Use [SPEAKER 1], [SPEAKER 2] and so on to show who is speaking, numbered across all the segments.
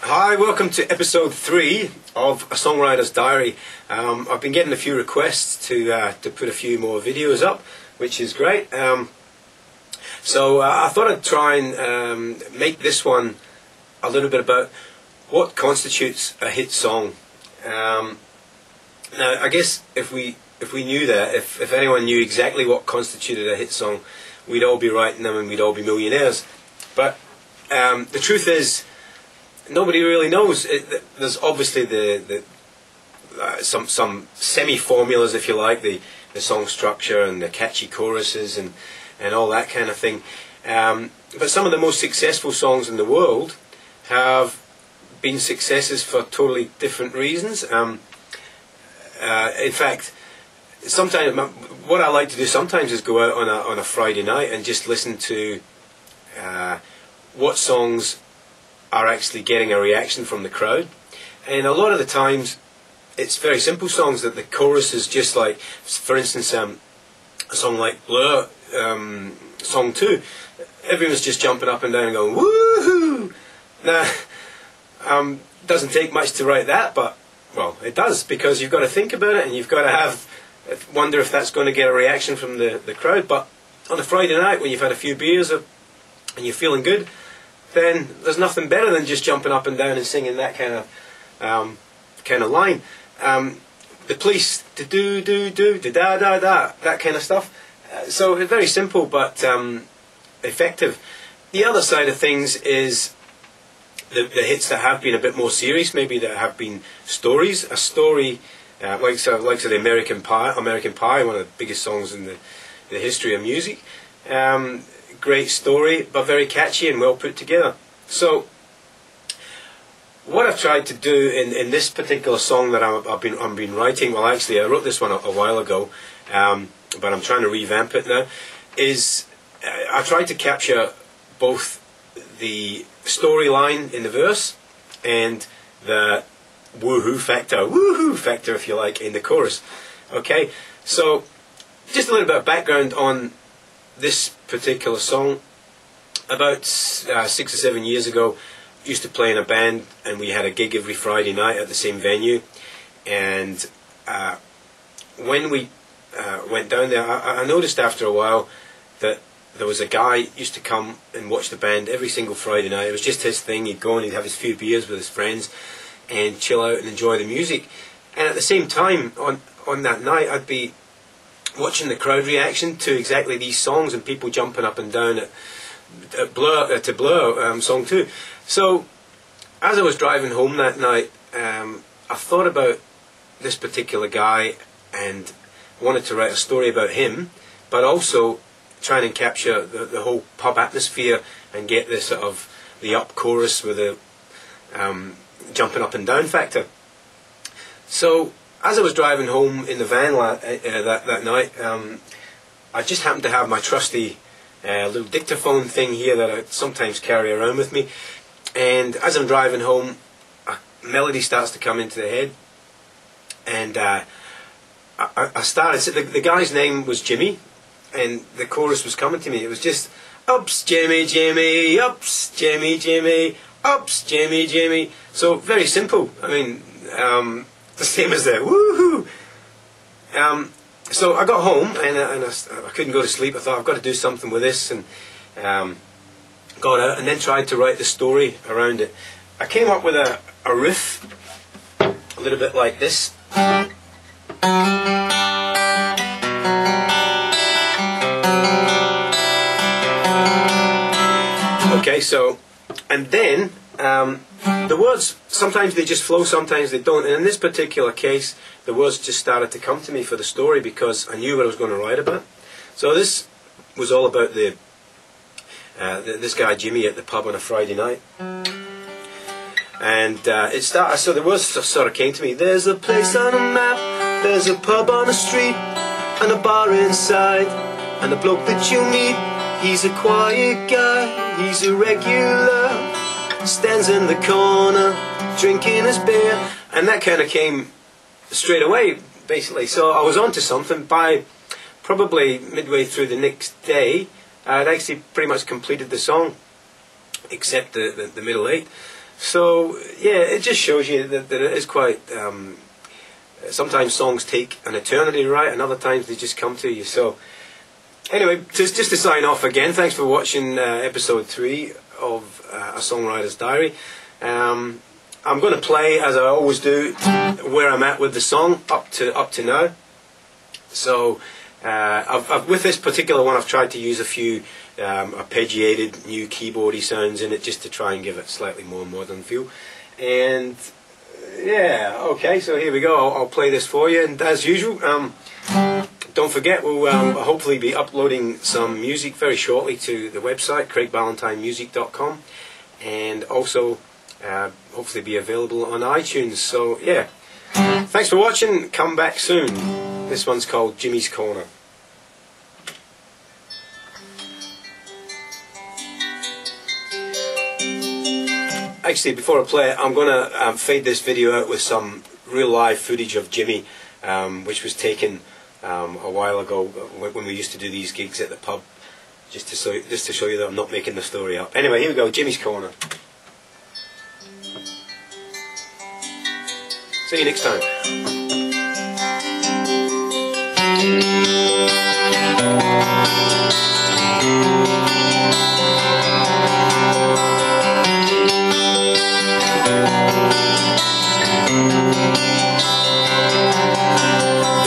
[SPEAKER 1] Hi, welcome to episode 3 of A Songwriter's Diary. I've been getting a few requests to put a few more videos up, which is great. So I thought I'd try and make this one a little bit about what constitutes a hit song. Now, I guess if we knew that, if anyone knew exactly what constituted a hit song, we'd all be writing them and we'd all be millionaires. But the truth is, nobody really knows. There's obviously some semi-formulas, if you like, the song structure and the catchy choruses and all that kind of thing. But some of the most successful songs in the world have been successes for totally different reasons. In fact, sometimes what I like to do sometimes is go out on a Friday night and just listen to what songs are actually getting a reaction from the crowd. And a lot of the times it's very simple songs that the chorus is just like, for instance, a song like Blur, song 2, everyone's just jumping up and down and going woohoo. Now doesn't take much to write that, but well, it does, because you've got to think about it and you've got to wonder if that's going to get a reaction from the crowd. But on a Friday night when you've had a few beers and you're feeling good, then there's nothing better than just jumping up and down and singing that kind of line. The Police, do do do da da da, that kind of stuff. So it's very simple but effective. The other side of things is the hits that have been a bit more serious, maybe that have been stories. A story like the American Pie, one of the biggest songs in the history of music. Great story, but very catchy and well put together. So what I've tried to do in this particular song that I've been writing, well actually I wrote this one a while ago, but I'm trying to revamp it now, is I tried to capture both the storyline in the verse and the woohoo factor if you like in the chorus. Okay, so just a little bit of background on this particular song. About 6 or 7 years ago, I used to play in a band and we had a gig every Friday night at the same venue, and when we went down there, I noticed after a while that there was a guy who used to come and watch the band every single Friday night. It was just his thing. He'd go and he'd have his few beers with his friends and chill out and enjoy the music, and at the same time on that night I'd be watching the crowd reaction to exactly these songs and people jumping up and down at Blur, song 2. So as I was driving home that night, I thought about this particular guy and wanted to write a story about him, but also trying and capture the whole pub atmosphere and get this sort of the up chorus with a jumping up and down factor. So as I was driving home in the van that night, I just happened to have my trusty little dictaphone thing here that I sometimes carry around with me, and as I'm driving home, a melody starts to come into the head, and I started. So the guy's name was Jimmy, and the chorus was coming to me. It was just ups Jimmy Jimmy, ups Jimmy Jimmy, ups Jimmy Jimmy. So very simple. I mean, the same as that woohoo. So I got home and I couldn't go to sleep. I thought I've got to do something with this, and got out and then tried to write the story around it. I came up with a riff a little bit like this. Okay, so, and then the words, sometimes they just flow, sometimes they don't, and in this particular case the words just started to come to me for the story because I knew what I was going to write about. So this was all about this guy Jimmy at the pub on a Friday night, and it started. So the words sort of came to me. There's a place on a map, there's a pub on a street, and a bar inside, and the bloke that you meet, he's a quiet guy, he's a regular, stands in the corner drinking his beer. And that kind of came straight away, basically. So I was onto something. By probably midway through the next day, I'd actually pretty much completed the song, except the middle eight. So yeah, it just shows you that it is quite. Sometimes songs take an eternity to write, and other times they just come to you. So anyway, just to sign off again, thanks for watching episode 3 of A Songwriter's Diary. I'm going to play, as I always do, where I'm at with the song up to now. So with this particular one, I've tried to use a few arpeggiated new keyboardy sounds in it, just to try and give it slightly more modern feel. And yeah, okay, so here we go. I'll play this for you, and as usual, don't forget, we'll hopefully be uploading some music very shortly to the website, craigballantynemusic.com, and also hopefully be available on iTunes. So yeah, thanks for watching. Come back soon. This one's called Jimmy's Corner. Actually, before I play it, I'm going to fade this video out with some real live footage of Jimmy, which was taken a while ago when we used to do these gigs at the pub, just to show you that I'm not making the story up. Anyway, here we go, Jimmy's Corner. See you next time.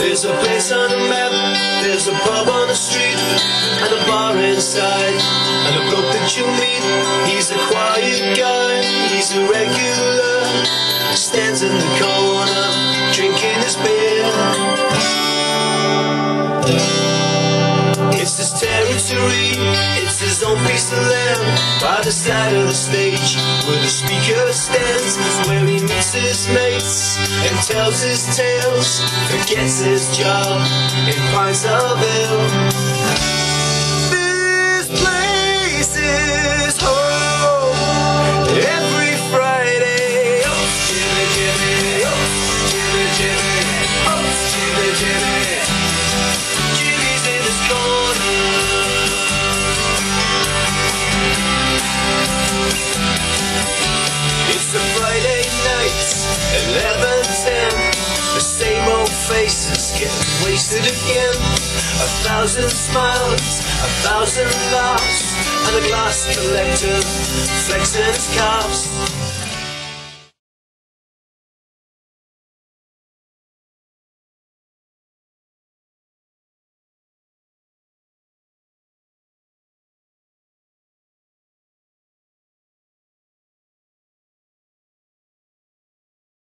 [SPEAKER 2] There's a place on the map, there's a pub on the street, and a bar inside, and a bloke that you meet. He's a quiet guy, he's a regular, stands in the corner, drinking his beer. It's his territory, it's his own piece of land, by the side of the stage, where the speaker stands. It's where he meets his mates, and tells his tales, forgets his job, and finds love ill. This place is home, every Friday. Oh, Jimmy, Jimmy, oh, Jimmy, Jimmy, oh, Jimmy, Jimmy. Jimmy's in his corner. It's a Friday night, 11:10. The same old faces getting wasted again. 1,000 smiles, 1,000 laughs, and a glass collector flexing his calves.